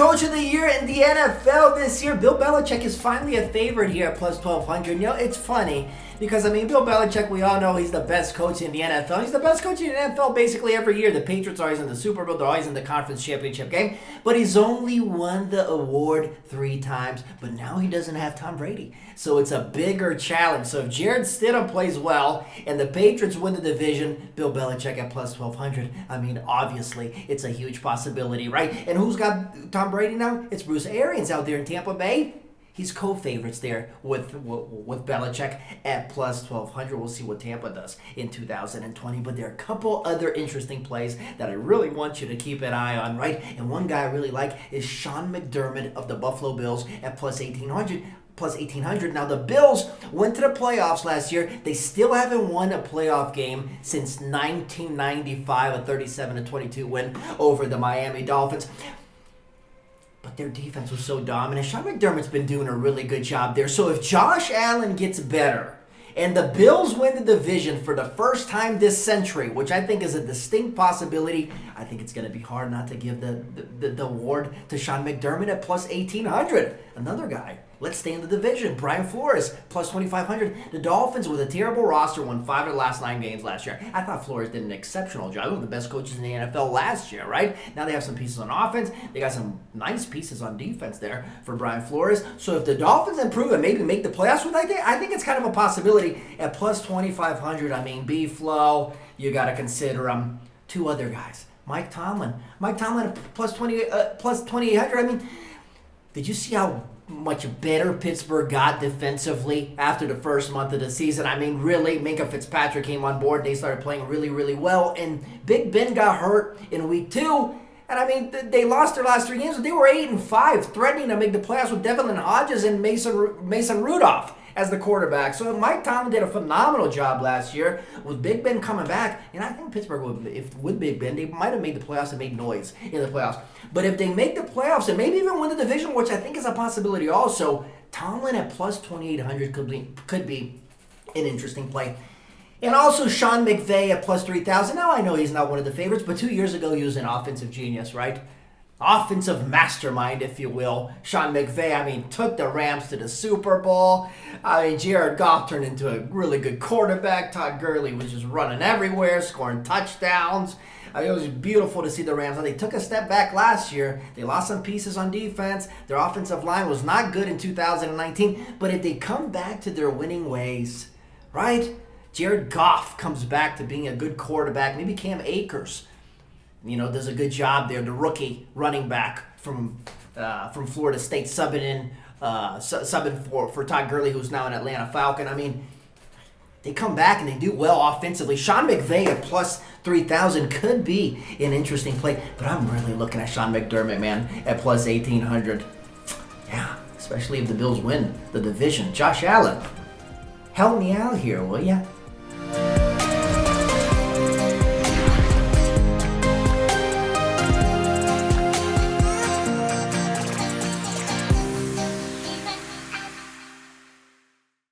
coach of the year in the NFL this year. Bill Belichick is finally a favorite here at plus 1,200. You know, it's funny because, Bill Belichick, we all know he's the best coach in the NFL. He's the best coach in the NFL basically every year. The Patriots are always in the Super Bowl. They're always in the conference championship game. But he's only won the award 3 times. But now he doesn't have Tom Brady. So it's a bigger challenge. So if Jarrett Stidham plays well and the Patriots win the division, Bill Belichick at plus 1,200. Obviously, it's a huge possibility, right? And who's got Tom Brady now? It's Bruce Arians out there in Tampa Bay. He's co-favorites there with Belichick at plus 1,200. We'll see what Tampa does in 2020. But there are a couple other interesting plays that I really want you to keep an eye on, right? And one guy I really like is Sean Mcdermott of the Buffalo Bills at plus 1,800. Plus 1,800. Now, the Bills went to the playoffs last year. They still haven't won a playoff game since 1995, a 37-22 win over the Miami Dolphins. But their defense was so dominant. Sean McDermott's been doing a really good job there. So if Josh Allen gets better and the Bills win the division for the first time this century, which I think is a distinct possibility, I think it's going to be hard not to give the award to Sean McDermott at plus 1,800. Another guy. Let's stay in the division. Brian Flores, plus 2,500. The Dolphins, with a terrible roster, won 5 of the last 9 games last year. I thought Flores did an exceptional job. One of the best coaches in the NFL last year, right? Now they have some pieces on offense. They got some nice pieces on defense there for Brian Flores. So if the Dolphins improve and maybe make the playoffs with that, I think it's kind of a possibility at plus 2,500. B-Flow, you got to consider them. 2 other guys. Mike Tomlin. Mike Tomlin at plus 2,800. Did you see how much better Pittsburgh got defensively after the first month of the season? Really, Minka Fitzpatrick came on board. They started playing really, really well. And Big Ben got hurt in week 2. And they lost their last 3 games, but they were 8-5, threatening to make the playoffs with Devlin Hodges and Mason Rudolph as the quarterback. So Mike Tomlin did a phenomenal job last year with Big Ben coming back. And I think Pittsburgh, with Big Ben, they might have made the playoffs and made noise in the playoffs. But if they make the playoffs and maybe even win the division, which I think is a possibility also, Tomlin at plus 2,800 could be an interesting play. And also Sean McVeigh at plus 3,000. Now I know he's not one of the favorites, but 2 years ago he was an offensive genius, right? Offensive mastermind, if you will. Sean McVeigh, took the Rams to the Super Bowl. Jared Goff turned into a really good quarterback. Todd Gurley was just running everywhere, scoring touchdowns. It was beautiful to see the Rams. They took a step back last year. They lost some pieces on defense. Their offensive line was not good in 2019. But if they come back to their winning ways, right? Jared Goff comes back to being a good quarterback. Maybe Cam Akers, does a good job there. The rookie running back from Florida State subbing for Todd Gurley, who's now an Atlanta Falcon. They come back and they do well offensively. Sean McVay at plus 3,000 could be an interesting play, but I'm really looking at Sean McDermott, man, at plus 1,800. Yeah, especially if the Bills win the division. Josh Allen, help me out here, will ya?